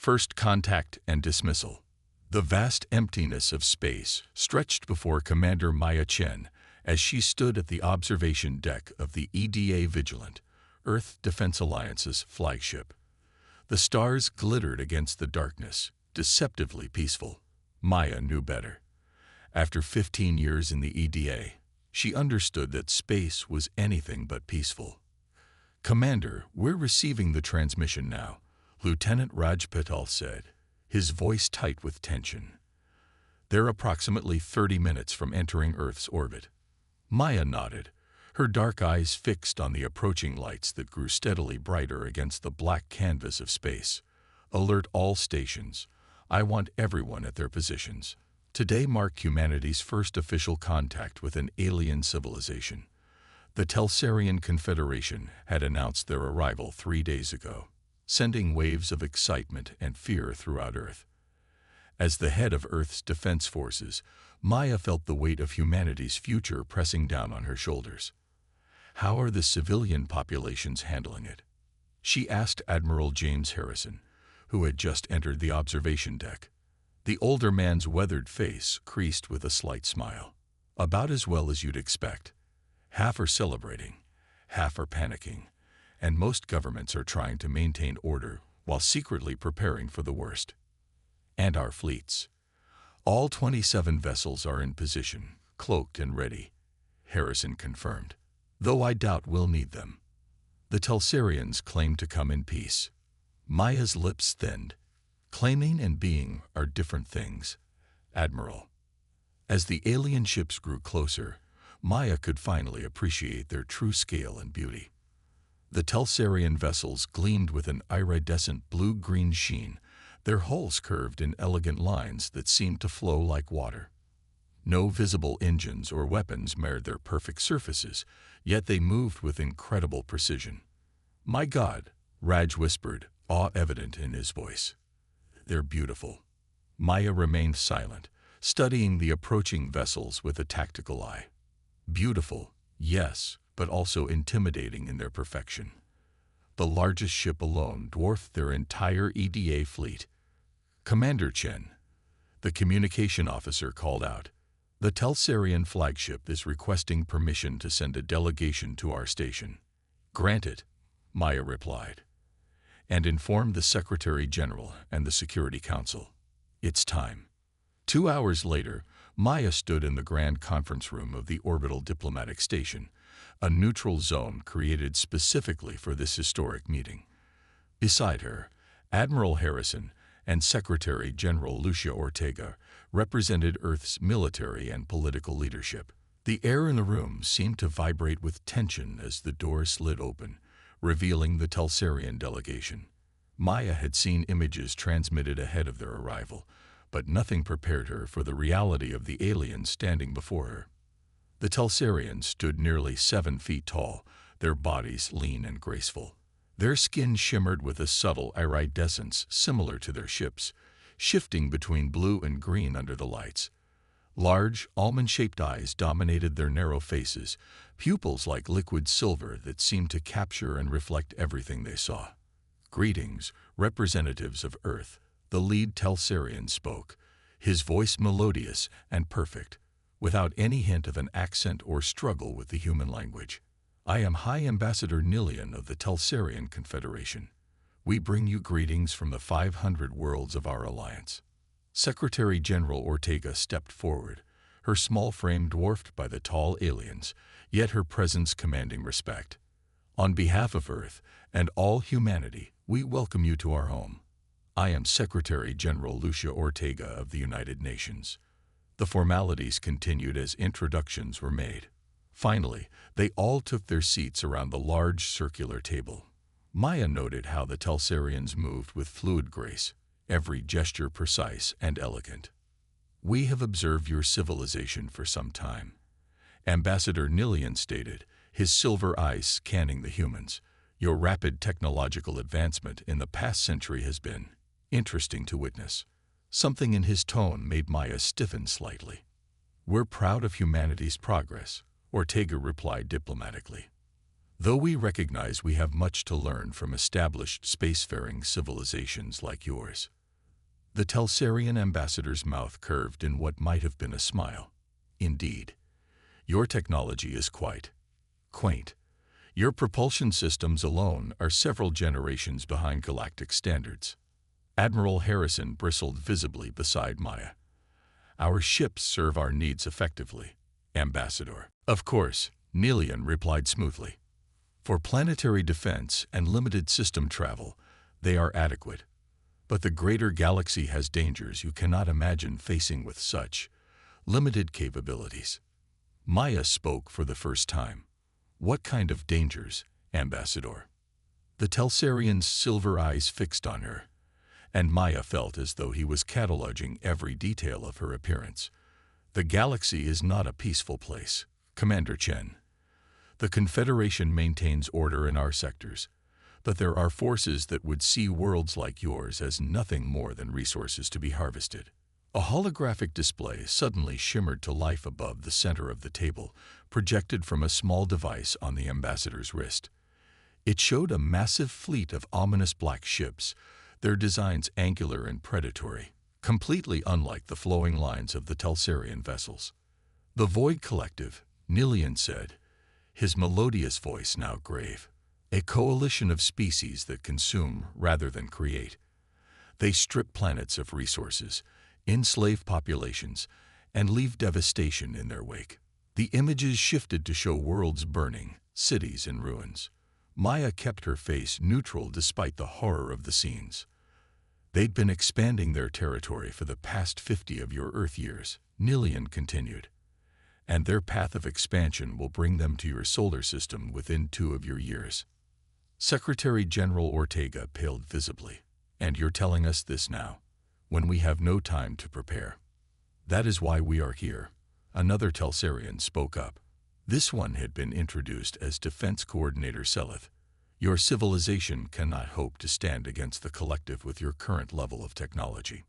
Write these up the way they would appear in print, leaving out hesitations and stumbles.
First contact and dismissal. The vast emptiness of space stretched before Commander Maya Chen as she stood at the observation deck of the EDA Vigilant, Earth Defense Alliance's flagship. The stars glittered against the darkness, deceptively peaceful. Maya knew better. After 15 years in the EDA, she understood that space was anything but peaceful. "Commander, we're receiving the transmission now," Lieutenant Raj Patel said, his voice tight with tension. "They're approximately 30 minutes from entering Earth's orbit." Maya nodded, her dark eyes fixed on the approaching lights that grew steadily brighter against the black canvas of space. "Alert all stations. I want everyone at their positions." Today marked humanity's first official contact with an alien civilization. The Telsarian Confederation had announced their arrival 3 days ago, sending waves of excitement and fear throughout Earth. As the head of Earth's defense forces, Maya felt the weight of humanity's future pressing down on her shoulders. How are the civilian populations handling it? She asked Admiral James Harrison, who had just entered the observation deck. The older man's weathered face creased with a slight smile. "About as well as you'd expect. Half are celebrating, half are panicking, and most governments are trying to maintain order while secretly preparing for the worst." "And our fleets. All 27 vessels are in position, cloaked and ready," Harrison confirmed, "though I doubt we'll need them. The Telsarians claim to come in peace." Maya's lips thinned. "Claiming and being are different things, Admiral." As the alien ships grew closer, Maya could finally appreciate their true scale and beauty. The Telsarian vessels gleamed with an iridescent blue-green sheen, their hulls curved in elegant lines that seemed to flow like water. No visible engines or weapons marred their perfect surfaces, yet they moved with incredible precision. "My God," Raj whispered, awe evident in his voice. "They're beautiful." Maya remained silent, studying the approaching vessels with a tactical eye. Beautiful, yes, but also intimidating in their perfection. The largest ship alone dwarfed their entire EDA fleet. "Commander Chen," the communication officer called out, "the Telsarian flagship is requesting permission to send a delegation to our station." "Granted," Maya replied, "and inform the Secretary General and the Security Council. It's time." 2 hours later, Maya stood in the grand conference room of the Orbital Diplomatic Station, a neutral zone created specifically for this historic meeting. Beside her, Admiral Harrison and Secretary General Lucia Ortega represented Earth's military and political leadership. The air in the room seemed to vibrate with tension as the door slid open, revealing the Telsarian delegation. Maya had seen images transmitted ahead of their arrival, but nothing prepared her for the reality of the aliens standing before her. The Telsarians stood nearly 7 feet tall, their bodies lean and graceful. Their skin shimmered with a subtle iridescence similar to their ships, shifting between blue and green under the lights. Large, almond-shaped eyes dominated their narrow faces, pupils like liquid silver that seemed to capture and reflect everything they saw. "Greetings, representatives of Earth," the lead Telsarian spoke, his voice melodious and perfect, without any hint of an accent or struggle with the human language. "I am High Ambassador Nilian of the Telsarian Confederation. We bring you greetings from the 500 worlds of our alliance." Secretary General Ortega stepped forward, her small frame dwarfed by the tall aliens, yet her presence commanding respect. "On behalf of Earth and all humanity, we welcome you to our home. I am Secretary General Lucia Ortega of the United Nations." The formalities continued as introductions were made. Finally, they all took their seats around the large circular table. Maya noted how the Telsarians moved with fluid grace, every gesture precise and elegant. "We have observed your civilization for some time," Ambassador Nilian stated, his silver eyes scanning the humans. "Your rapid technological advancement in the past century has been interesting to witness." Something in his tone made Maya stiffen slightly. "We're proud of humanity's progress," Ortega replied diplomatically. Though we recognize we have much to learn from established spacefaring civilizations like yours. The Telsarian ambassador's mouth curved in what might have been a smile. Indeed, your technology is quite quaint. Your propulsion systems alone are several generations behind galactic standards. Admiral Harrison bristled visibly beside Maya. Our ships serve our needs effectively, Ambassador. Of course, Nelian replied smoothly. For planetary defense and limited system travel, they are adequate. But the greater galaxy has dangers you cannot imagine facing with such limited capabilities. Maya spoke for the first time. What kind of dangers, Ambassador? The Telsarian's silver eyes fixed on her, and Maya felt as though he was cataloging every detail of her appearance. The galaxy is not a peaceful place, Commander Chen. The Confederation maintains order in our sectors, but there are forces that would see worlds like yours as nothing more than resources to be harvested. A holographic display suddenly shimmered to life above the center of the table, projected from a small device on the ambassador's wrist. It showed a massive fleet of ominous black ships, their designs angular and predatory, completely unlike the flowing lines of the Telsarian vessels. The Void Collective, Nelian said, his melodious voice now grave. A coalition of species that consume rather than create. They strip planets of resources, enslave populations, and leave devastation in their wake. The images shifted to show worlds burning, cities in ruins. Maya kept her face neutral despite the horror of the scenes. They'd been expanding their territory for the past 50 of your Earth years, Nelian continued. And their path of expansion will bring them to your solar system within 2 of your years. Secretary General Ortega paled visibly. And you're telling us this now, when we have no time to prepare. That is why we are here. Another Telsarian spoke up. This one had been introduced as Defense Coordinator Selith. Your civilization cannot hope to stand against the collective with your current level of technology.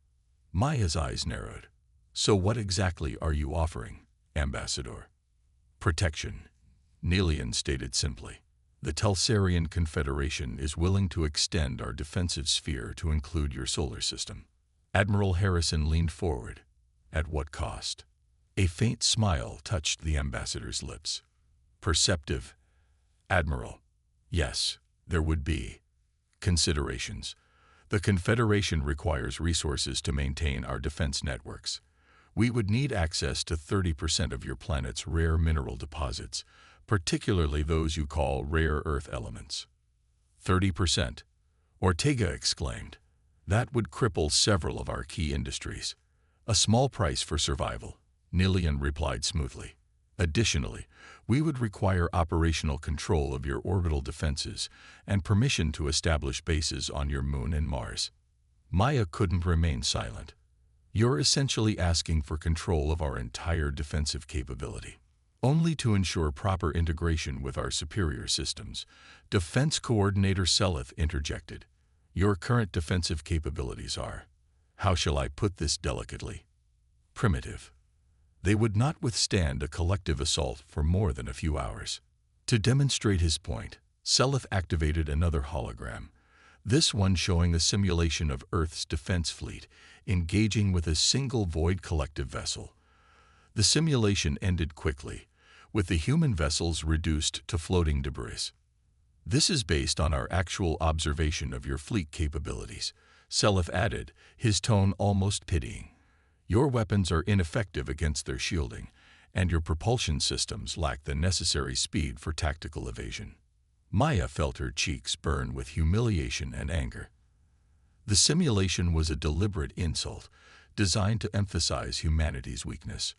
Maya's eyes narrowed. So what exactly are you offering, Ambassador? Protection, Nelian stated simply. The Telsarian Confederation is willing to extend our defensive sphere to include your solar system. Admiral Harrison leaned forward. At what cost? A faint smile touched the ambassador's lips. Perceptive. Admiral. Yes, there would be considerations. The Confederation requires resources to maintain our defense networks. We would need access to 30% of your planet's rare mineral deposits, particularly those you call rare earth elements. 30%? Ortega exclaimed. That would cripple several of our key industries. A small price for survival, Nelian replied smoothly. Additionally, we would require operational control of your orbital defenses and permission to establish bases on your moon and Mars. Maya couldn't remain silent. You're essentially asking for control of our entire defensive capability. Only to ensure proper integration with our superior systems, Defense Coordinator Selith interjected. Your current defensive capabilities are, how shall I put this delicately? Primitive. They would not withstand a collective assault for more than a few hours. To demonstrate his point, Selith activated another hologram, this one showing a simulation of Earth's defense fleet engaging with a single Void Collective vessel. The simulation ended quickly, with the human vessels reduced to floating debris. This is based on our actual observation of your fleet capabilities, Selith added, his tone almost pitying. Your weapons are ineffective against their shielding, and your propulsion systems lack the necessary speed for tactical evasion. Maya felt her cheeks burn with humiliation and anger. The simulation was a deliberate insult, designed to emphasize humanity's weakness.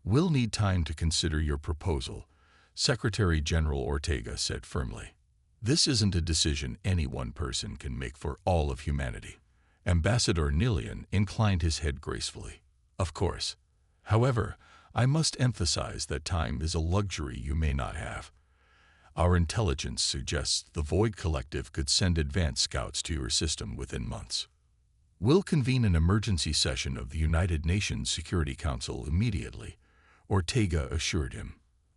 We'll need time to consider your proposal, Secretary General Ortega said firmly. This isn't a decision any one person can make for all of humanity. Ambassador Nelian inclined his head gracefully. Of course. However, I must emphasize that time is a luxury you may not have. Our intelligence suggests the Void Collective could send advanced scouts to your system within months. We'll convene an emergency session of the United Nations Security Council immediately, Ortega assured him.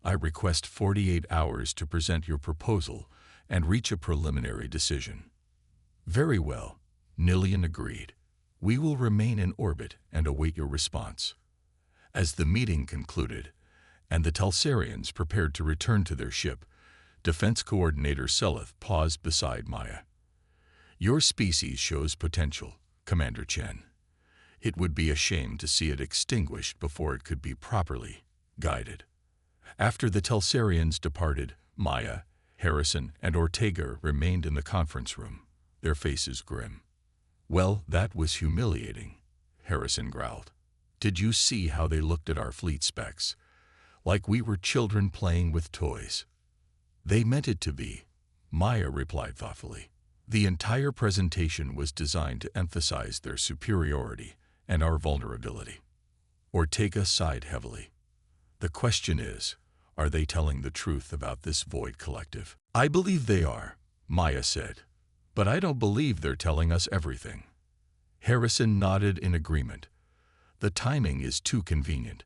I request 48 hours to present your proposal and reach a preliminary decision. Very well, Nilian agreed. We will remain in orbit and await your response. As the meeting concluded, and the Talsarians prepared to return to their ship, Defense Coordinator Seleth paused beside Maya. Your species shows potential, Commander Chen. It would be a shame to see it extinguished before it could be properly guided. After the Talsarians departed, Maya, Harrison, and Ortega remained in the conference room, their faces grim. Well, that was humiliating, Harrison growled. Did you see how they looked at our fleet specs? Like we were children playing with toys. They meant it to be, Maya replied thoughtfully. The entire presentation was designed to emphasize their superiority and our vulnerability. Ortega sighed heavily. The question is, are they telling the truth about this Void Collective? I believe they are, Maya said, but I don't believe they're telling us everything. Harrison nodded in agreement. The timing is too convenient.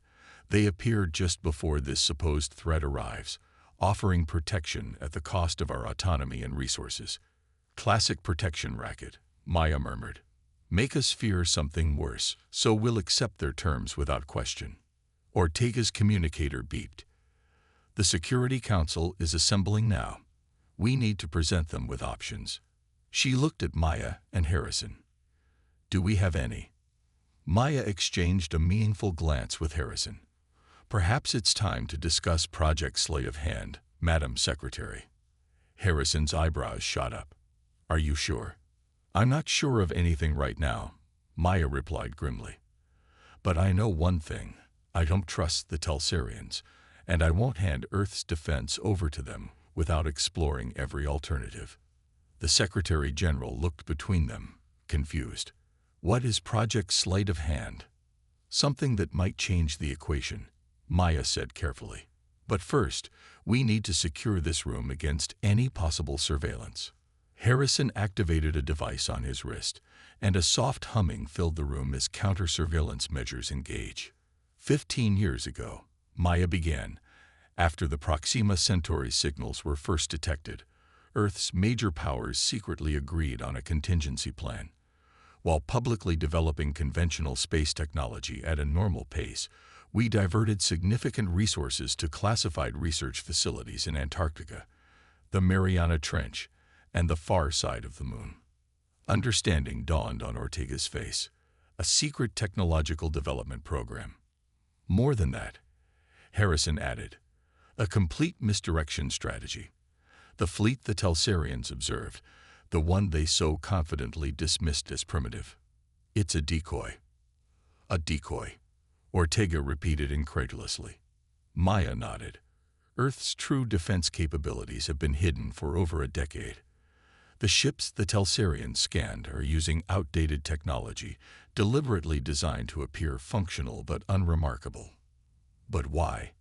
They appear just before this supposed threat arrives, offering protection at the cost of our autonomy and resources. Classic protection racket, Maya murmured. Make us fear something worse, so we'll accept their terms without question. Ortega's communicator beeped. The Security Council is assembling now. We need to present them with options. She looked at Maya and Harrison. Do we have any? Maya exchanged a meaningful glance with Harrison. Perhaps it's time to discuss Project Sleight of Hand, Madam Secretary. Harrison's eyebrows shot up. Are you sure? I'm not sure of anything right now, Maya replied grimly. But I know one thing. I don't trust the Talsarians, and I won't hand Earth's defense over to them without exploring every alternative. The Secretary General looked between them, confused. What is Project Sleight of Hand? Something that might change the equation, Maya said carefully. But first, we need to secure this room against any possible surveillance. Harrison activated a device on his wrist, and a soft humming filled the room as counter-surveillance measures engage. 15 years ago, Maya began, after the Proxima Centauri signals were first detected, Earth's major powers secretly agreed on a contingency plan. While publicly developing conventional space technology at a normal pace, we diverted significant resources to classified research facilities in Antarctica, the Mariana Trench, and the far side of the moon. Understanding dawned on Ortega's face. A secret technological development program. More than that, Harrison added, a complete misdirection strategy. The fleet the Talsarians observed, the one they so confidently dismissed as primitive. It's a decoy. A decoy, Ortega repeated incredulously. Maya nodded. Earth's true defense capabilities have been hidden for over a decade. The ships the Talsarians scanned are using outdated technology, deliberately designed to appear functional but unremarkable. But why?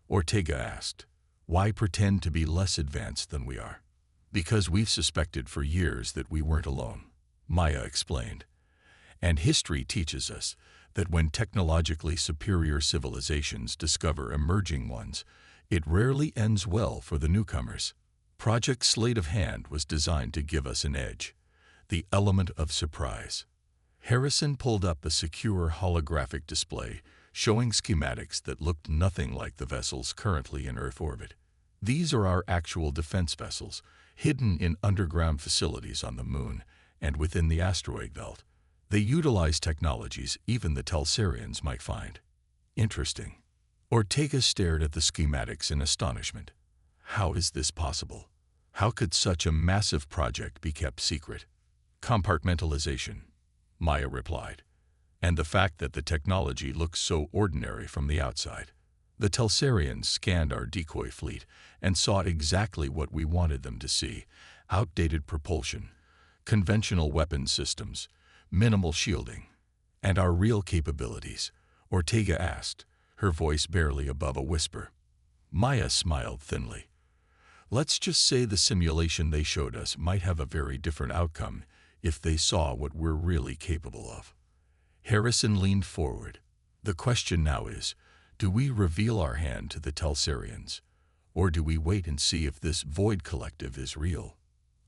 Ortega asked. Why pretend to be less advanced than we are? Because we've suspected for years that we weren't alone, Maya explained. And history teaches us that when technologically superior civilizations discover emerging ones, it rarely ends well for the newcomers. Project Sleight of Hand was designed to give us an edge, the element of surprise. Harrison pulled up a secure holographic display showing schematics that looked nothing like the vessels currently in Earth orbit. These are our actual defense vessels, hidden in underground facilities on the moon and within the asteroid belt. They utilize technologies even the Talsarians might find interesting. Ortega stared at the schematics in astonishment. How is this possible? How could such a massive project be kept secret? Compartmentalization, Maya replied, and the fact that the technology looks so ordinary from the outside. The Talsarians scanned our decoy fleet and saw exactly what we wanted them to see: outdated propulsion, conventional weapon systems, minimal shielding. And our real capabilities? Ortega asked, her voice barely above a whisper. Maya smiled thinly. Let's just say the simulation they showed us might have a very different outcome if they saw what we're really capable of. Harrison leaned forward. The question now is, do we reveal our hand to the Talsarians, Or do we wait and see if this Void Collective is real?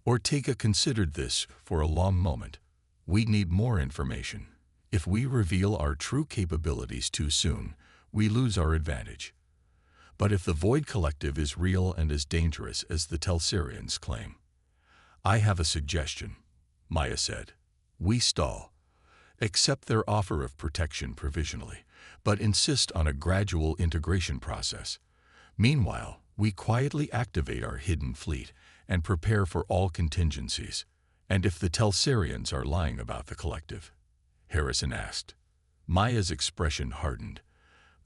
Or take a considered this for a long moment. We need more information. If we reveal our true capabilities too soon, we lose our advantage. But if the Void Collective is real and as dangerous as the Telsarians claim, I have a suggestion, Maya said. We stall. Accept their offer of protection provisionally, but insist on a gradual integration process. Meanwhile, we quietly activate our hidden fleet and prepare for all contingencies. And if the Telsarians are lying about the collective? Harrison asked. Maya's expression hardened.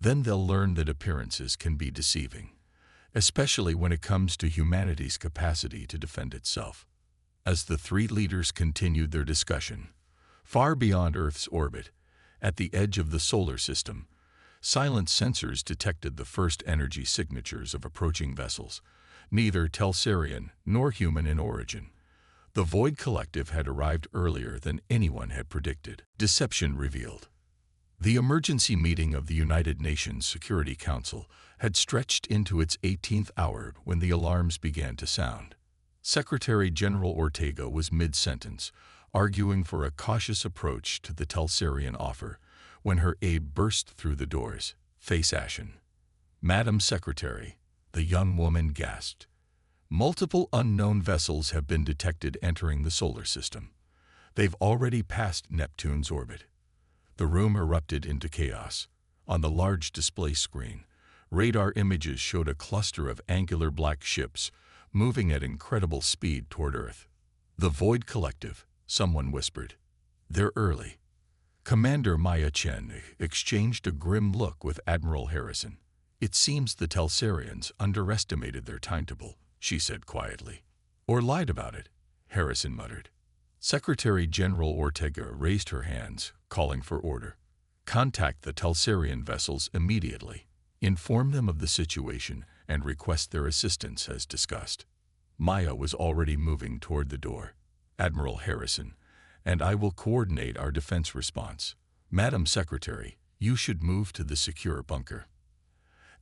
Then they'll learn that appearances can be deceiving, especially when it comes to humanity's capacity to defend itself. As the three leaders continued their discussion, far beyond Earth's orbit, at the edge of the solar system, silent sensors detected the first energy signatures of approaching vessels, neither Telsarian nor human in origin. The Void Collective had arrived earlier than anyone had predicted. Deception revealed. The emergency meeting of the United Nations Security Council had stretched into its 18th hour when the alarms began to sound. Secretary General Ortega was mid-sentence, arguing for a cautious approach to the Telsarian offer, when her aide burst through the doors, face ashen. Madam Secretary, the young woman gasped. Multiple unknown vessels have been detected entering the solar system. They've already passed Neptune's orbit. The room erupted into chaos. On the large display screen, radar images showed a cluster of angular black ships moving at incredible speed toward Earth. The Void Collective, someone whispered. They're early. Commander Maya Chen exchanged a grim look with Admiral Harrison. It seems the Telsarians underestimated their timetable, she said quietly. Or lied about it, Harrison muttered. Secretary General Ortega raised her hands, calling for order. Contact the Telsarian vessels immediately. Inform them of the situation and request their assistance as discussed. Maya was already moving toward the door. Admiral Harrison, and I will coordinate our defense response. Madam Secretary, you should move to the secure bunker.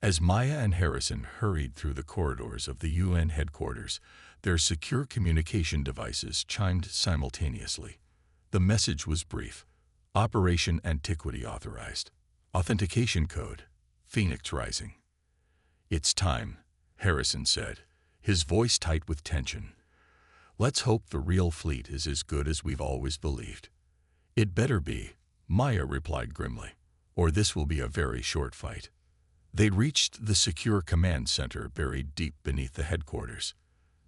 As Maya and Harrison hurried through the corridors of the UN headquarters, their secure communication devices chimed simultaneously. The message was brief. Operation Antiquity authorized. Authentication code, Phoenix Rising. It's time, Harrison said, his voice tight with tension. Let's hope the real fleet is as good as we've always believed. It better be, Maya replied grimly, or this will be a very short fight. They reached the secure command center buried deep beneath the headquarters.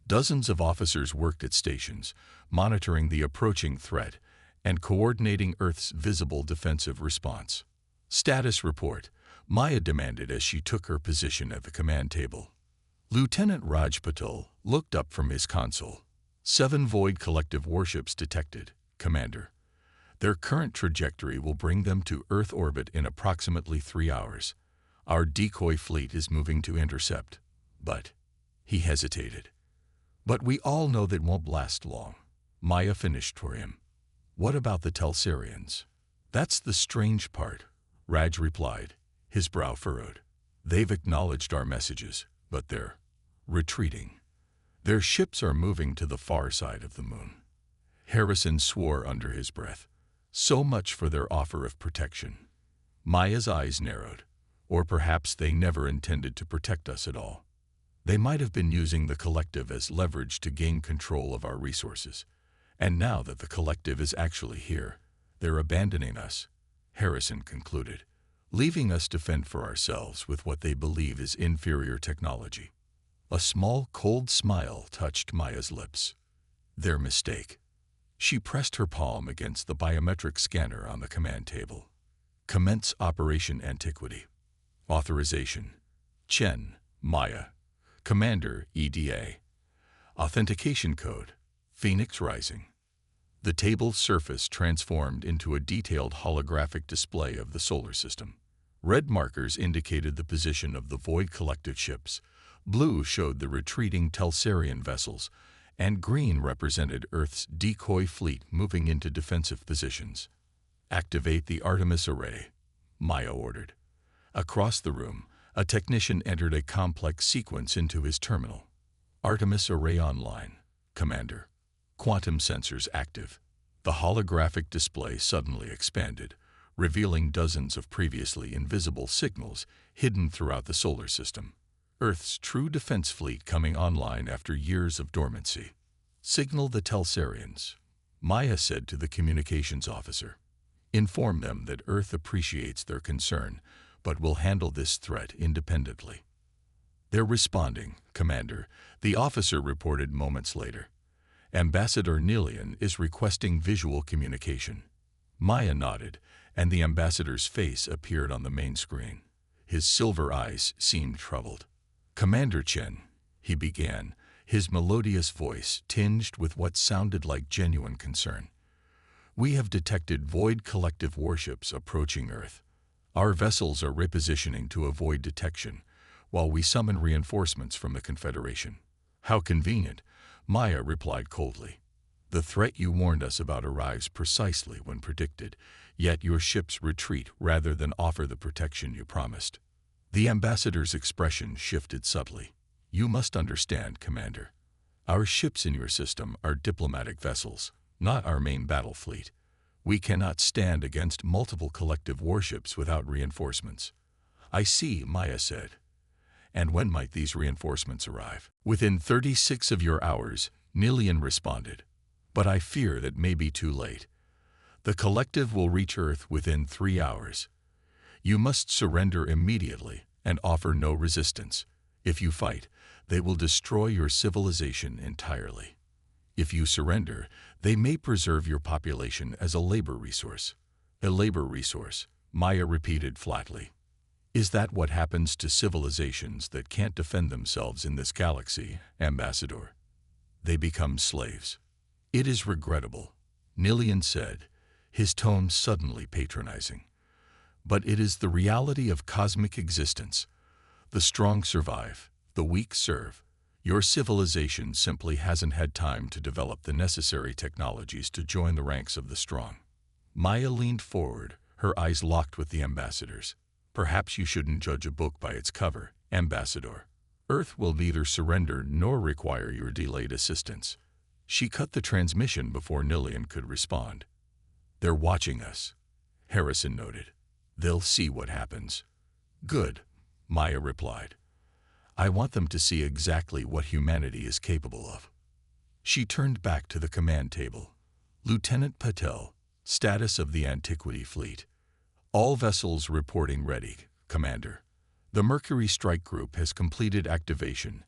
Dozens of officers worked at stations, monitoring the approaching threat and coordinating Earth's visible defensive response. Status report, Maya demanded as she took her position at the command table. Lieutenant Raj Patel looked up from his console. 7 Void Collective warships detected, Commander. Their current trajectory will bring them to Earth orbit in approximately 3 hours. Our decoy fleet is moving to intercept. But, he hesitated. But we all know that won't last long. Maya finished for him. What about the Telsarians? That's the strange part, Raj replied, his brow furrowed. They've acknowledged our messages, but they're retreating. Their ships are moving to the far side of the moon. Harrison swore under his breath. So much for their offer of protection. Maya's eyes narrowed. Or perhaps they never intended to protect us at all. They might have been using the collective as leverage to gain control of our resources. And now that the collective is actually here, they're abandoning us, Harrison concluded, leaving us to fend for ourselves with what they believe is inferior technology. A small, cold smile touched Maya's lips. Their mistake. She pressed her palm against the biometric scanner on the command table. Commence Operation Antiquity. Authorization. Chen, Maya. Commander, EDA. Authentication code. Phoenix Rising. The table's surface transformed into a detailed holographic display of the solar system. Red markers indicated the position of the Void Collective ships, blue showed the retreating Telsarian vessels, and green represented Earth's decoy fleet moving into defensive positions. Activate the Artemis Array, Maya ordered. Across the room, A technician entered a complex sequence into his terminal. Artemis Array online. Commander. Quantum sensors active. The holographic display suddenly expanded, revealing dozens of previously invisible signals hidden throughout the solar system. Earth's true defense fleet coming online after years of dormancy. Signal the Telsarians, Maya said to the communications officer. Inform them that Earth appreciates their concern, but will handle this threat independently. They're responding, Commander, the officer reported moments later. Ambassador Nilian is requesting visual communication. Maya nodded, and the ambassador's face appeared on the main screen. His silver eyes seemed troubled. Commander Chen, he began, his melodious voice tinged with what sounded like genuine concern. We have detected void collective warships approaching Earth. Our vessels are repositioning to avoid detection, while we summon reinforcements from the Confederation. How convenient, Maya replied coldly. The threat you warned us about arrives precisely when predicted, yet your ships retreat rather than offer the protection you promised. The ambassador's expression shifted subtly. You must understand, Commander. Our ships in your system are diplomatic vessels, not our main battle fleet. We cannot stand against multiple collective warships without reinforcements. I see, Maya said. And when might these reinforcements arrive? Within 36 of your hours, Nilian responded. But I fear that may be too late. The collective will reach Earth within 3 hours. You must surrender immediately and offer no resistance. If you fight, they will destroy your civilization entirely. If you surrender, they may preserve your population as a labor resource. A labor resource, Maya repeated flatly. Is that what happens to civilizations that can't defend themselves in this galaxy, Ambassador? They become slaves. It is regrettable, Nilian said, his tone suddenly patronizing. But it is the reality of cosmic existence. The strong survive, the weak serve. Your civilization simply hasn't had time to develop the necessary technologies to join the ranks of the strong. Maya leaned forward, her eyes locked with the ambassador's. Perhaps you shouldn't judge a book by its cover, Ambassador. Earth will neither surrender nor require your delayed assistance. She cut the transmission before Nilian could respond. They're watching us, Harrison noted. They'll see what happens. Good, Maya replied. I want them to see exactly what humanity is capable of. She turned back to the command table. Lieutenant Patel, status of the Antiquity Fleet. All vessels reporting ready, Commander. The Mercury Strike Group has completed activation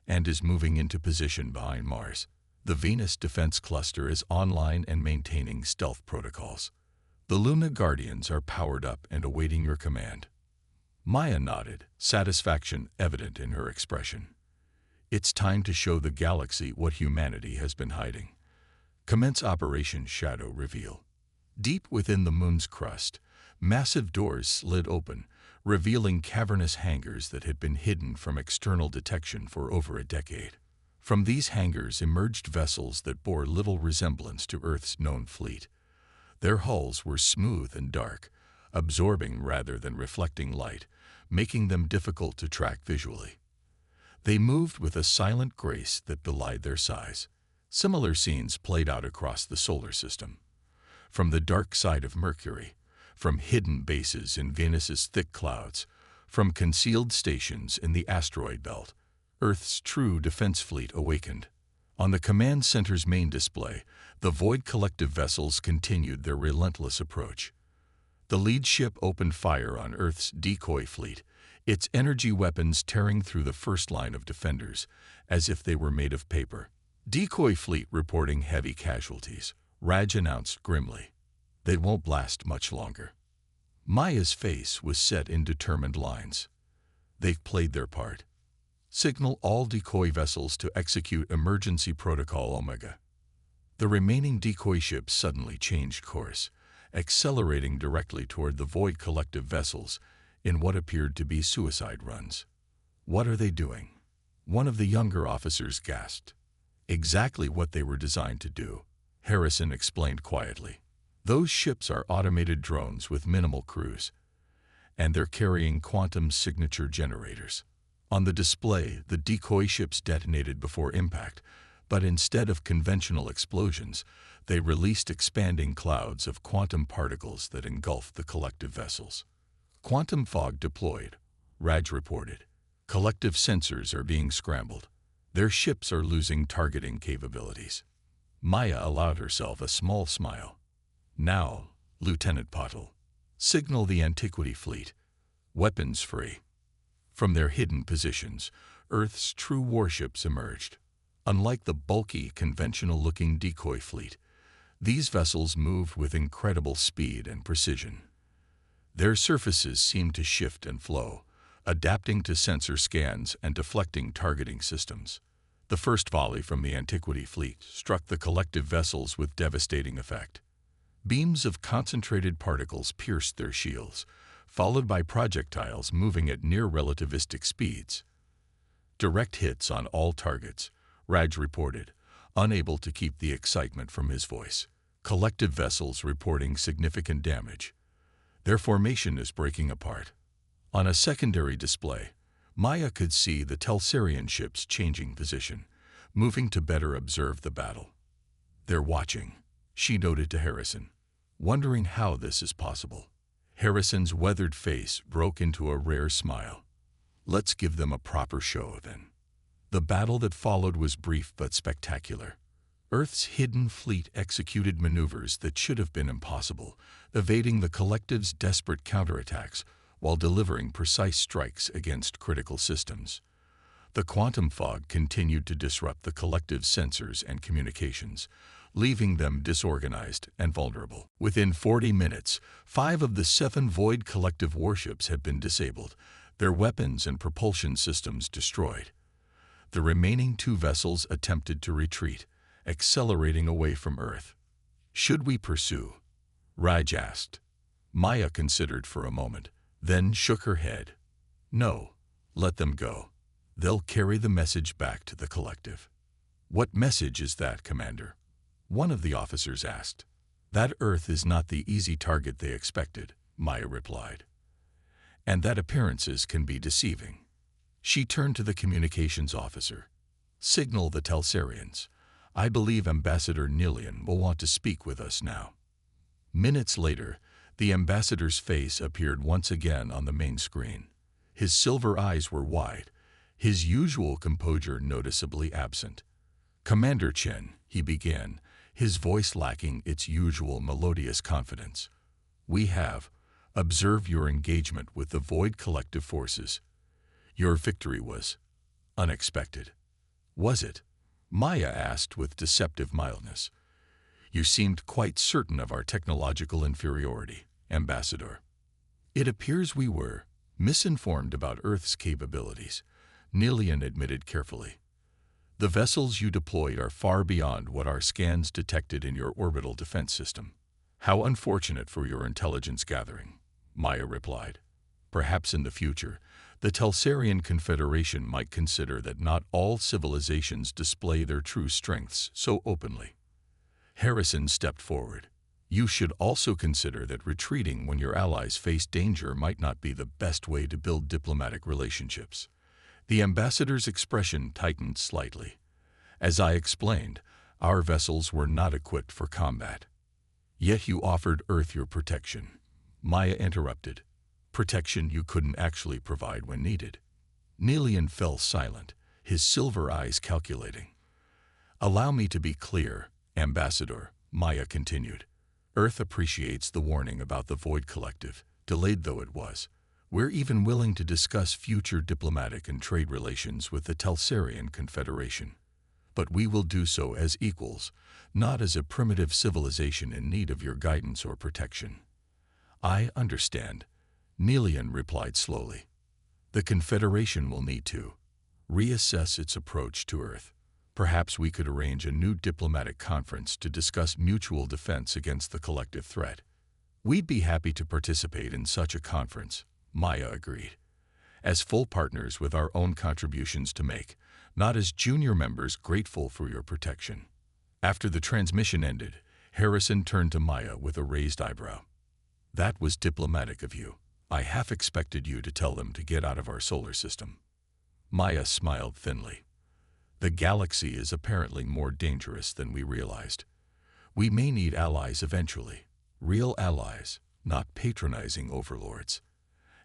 and is moving into position behind Mars. The Venus Defense Cluster is online and maintaining stealth protocols. The Luna Guardians are powered up and awaiting your command. Maya nodded, satisfaction evident in her expression. It's time to show the galaxy what humanity has been hiding. Commence Operation Shadow Reveal. Deep within the moon's crust, massive doors slid open, revealing cavernous hangars that had been hidden from external detection for over a decade. From these hangars emerged vessels that bore little resemblance to Earth's known fleet. Their hulls were smooth and dark, absorbing rather than reflecting light, making them difficult to track visually. They moved with a silent grace that belied their size. Similar scenes played out across the solar system. From the dark side of Mercury, from hidden bases in Venus's thick clouds, from concealed stations in the asteroid belt, Earth's true defense fleet awakened. On the command center's main display, the Void Collective vessels continued their relentless approach. The lead ship opened fire on Earth's decoy fleet, its energy weapons tearing through the first line of defenders, as if they were made of paper. Decoy fleet reporting heavy casualties, Raj announced grimly. They won't last much longer. Maya's face was set in determined lines. They've played their part. Signal all decoy vessels to execute Emergency Protocol Omega. The remaining decoy ships suddenly changed course, accelerating directly toward the Void Collective vessels in what appeared to be suicide runs. What are they doing? One of the younger officers gasped. Exactly what they were designed to do, Harrison explained quietly. Those ships are automated drones with minimal crews. and they're carrying quantum signature generators. On the display, the decoy ships detonated before impact, but instead of conventional explosions, they released expanding clouds of quantum particles that engulfed the collective vessels. Quantum fog deployed, Raj reported. Collective sensors are being scrambled. Their ships are losing targeting capabilities. Maya allowed herself a small smile. Now, Lieutenant Patil, signal the Antiquity Fleet. Weapons free. From their hidden positions, Earth's true warships emerged. Unlike the bulky, conventional-looking decoy fleet, these vessels moved with incredible speed and precision. Their surfaces seemed to shift and flow, adapting to sensor scans and deflecting targeting systems. The first volley from the Antiquity Fleet struck the collective vessels with devastating effect. Beams of concentrated particles pierced their shields, followed by projectiles moving at near-relativistic speeds. Direct hits on all targets, Raj reported, unable to keep the excitement from his voice. Collective vessels reporting significant damage. Their formation is breaking apart. On a secondary display, Maya could see the Telsarian ships changing position, moving to better observe the battle. They're watching, she noted to Harrison, wondering how this is possible. Harrison's weathered face broke into a rare smile. Let's give them a proper show, then. The battle that followed was brief but spectacular. Earth's hidden fleet executed maneuvers that should have been impossible, evading the collective's desperate counterattacks while delivering precise strikes against critical systems. The quantum fog continued to disrupt the collective's sensors and communications, leaving them disorganized and vulnerable. Within 40 minutes, 5 of the 7 Void collective warships had been disabled, their weapons and propulsion systems destroyed. The remaining 2 vessels attempted to retreat, accelerating away from Earth. Should we pursue? Raj asked. Maya considered for a moment, then shook her head. No, let them go. They'll carry the message back to the collective. What message is that, Commander? One of the officers asked. That Earth is not the easy target they expected, Maya replied. And that appearances can be deceiving. She turned to the communications officer. Signal the Telsarians. I believe Ambassador Nilian will want to speak with us now. Minutes later, the ambassador's face appeared once again on the main screen. His silver eyes were wide, his usual composure noticeably absent. Commander Chen, he began, his voice lacking its usual melodious confidence. We have observed your engagement with the Void collective forces. Your victory was unexpected. Was it? Maya asked with deceptive mildness. You seemed quite certain of our technological inferiority, Ambassador. It appears we were misinformed about Earth's capabilities, Nilian admitted carefully. The vessels you deployed are far beyond what our scans detected in your orbital defense system. How unfortunate for your intelligence gathering, Maya replied. Perhaps in the future, the Telsarian Confederation might consider that not all civilizations display their true strengths so openly. Harrison stepped forward. You should also consider that retreating when your allies face danger might not be the best way to build diplomatic relationships. The ambassador's expression tightened slightly. As I explained, our vessels were not equipped for combat. Yet you offered Earth your protection. Maya interrupted. Protection you couldn't actually provide when needed. Nilian fell silent, his silver eyes calculating. Allow me to be clear, Ambassador, Maya continued. Earth appreciates the warning about the Void Collective, delayed though it was. We're even willing to discuss future diplomatic and trade relations with the Telsarian Confederation. But we will do so as equals, not as a primitive civilization in need of your guidance or protection. I understand, Nilian replied slowly. The Confederation will need to reassess its approach to Earth. Perhaps we could arrange a new diplomatic conference to discuss mutual defense against the collective threat. We'd be happy to participate in such a conference, Maya agreed. As full partners with our own contributions to make, not as junior members grateful for your protection. After the transmission ended, Harrison turned to Maya with a raised eyebrow. That was diplomatic of you. I half expected you to tell them to get out of our solar system. Maya smiled thinly. The galaxy is apparently more dangerous than we realized. We may need allies eventually, real allies, not patronizing overlords.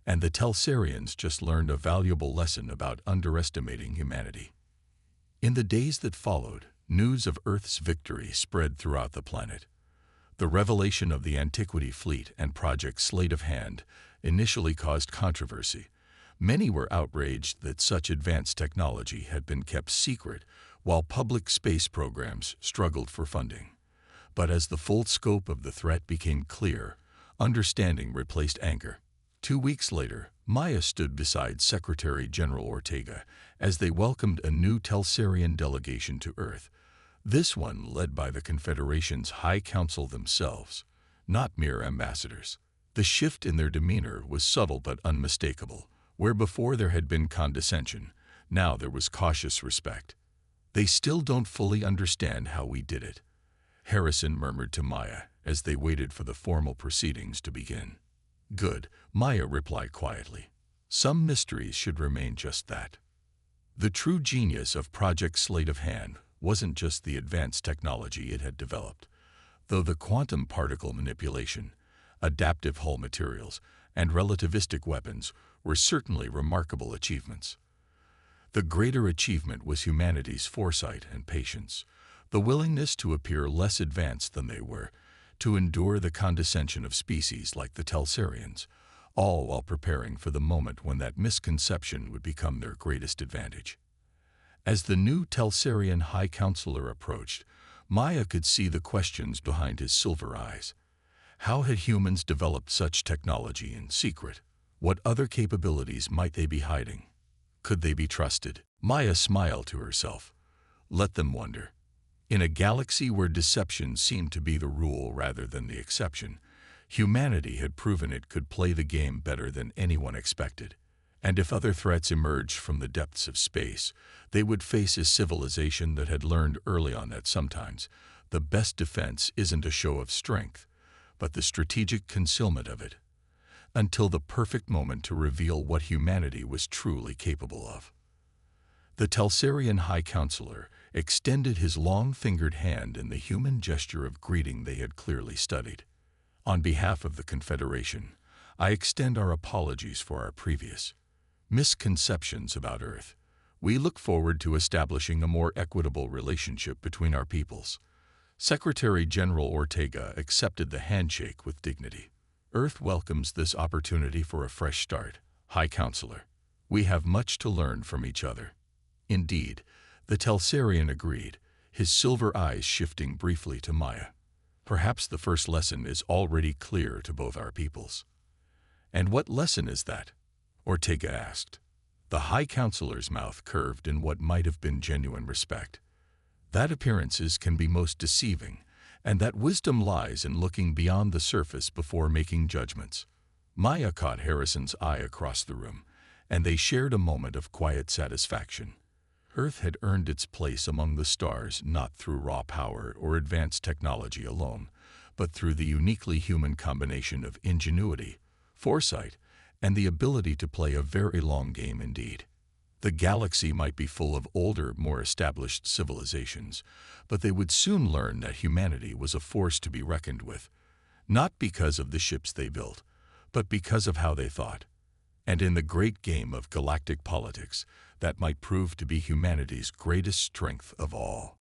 And the Telsarians just learned a valuable lesson about underestimating humanity. In the days that followed, news of Earth's victory spread throughout the planet. The revelation of the Antiquity Fleet and Project Sleight of Hand initially caused controversy. Many were outraged that such advanced technology had been kept secret, while public space programs struggled for funding. But as the full scope of the threat became clear, understanding replaced anger. 2 weeks later, Maya stood beside Secretary General Ortega as they welcomed a new Telsarian delegation to Earth. This one led by the Confederation's High Council themselves, not mere ambassadors. The shift in their demeanor was subtle but unmistakable. Where before there had been condescension, now there was cautious respect. "They still don't fully understand how we did it," Harrison murmured to Maya as they waited for the formal proceedings to begin. "Good," Maya replied quietly. "Some mysteries should remain just that." The true genius of Project Sleight of Hand wasn't just the advanced technology it had developed, though the quantum particle manipulation, adaptive hull materials, and relativistic weapons were certainly remarkable achievements. The greater achievement was humanity's foresight and patience, the willingness to appear less advanced than they were, to endure the condescension of species like the Telsarians, all while preparing for the moment when that misconception would become their greatest advantage. As the new Telsarian High Counselor approached, Maya could see the questions behind his silver eyes. How had humans developed such technology in secret? What other capabilities might they be hiding? Could they be trusted? Maya smiled to herself. Let them wonder. In a galaxy where deception seemed to be the rule rather than the exception, humanity had proven it could play the game better than anyone expected. And if other threats emerged from the depths of space, they would face a civilization that had learned early on that sometimes the best defense isn't a show of strength, but the strategic concealment of it, until the perfect moment to reveal what humanity was truly capable of. The Telsarian High Counselor extended his long-fingered hand in the human gesture of greeting they had clearly studied. "On behalf of the Confederation, I extend our apologies for our previous misconceptions about Earth. We look forward to establishing a more equitable relationship between our peoples." Secretary General Ortega accepted the handshake with dignity. "Earth welcomes this opportunity for a fresh start, High Counselor. We have much to learn from each other." Indeed, the Telsarian agreed, his silver eyes shifting briefly to Maya. "Perhaps the first lesson is already clear to both our peoples." "And what lesson is that?" Ortega asked. The High Counselor's mouth curved in what might have been genuine respect. "That appearances can be most deceiving, and that wisdom lies in looking beyond the surface before making judgments." Maya caught Harrison's eye across the room, and they shared a moment of quiet satisfaction. Earth had earned its place among the stars not through raw power or advanced technology alone, but through the uniquely human combination of ingenuity, foresight, and the ability to play a very long game indeed. The galaxy might be full of older, more established civilizations, but they would soon learn that humanity was a force to be reckoned with, not because of the ships they built, but because of how they thought. And in the great game of galactic politics, that might prove to be humanity's greatest strength of all.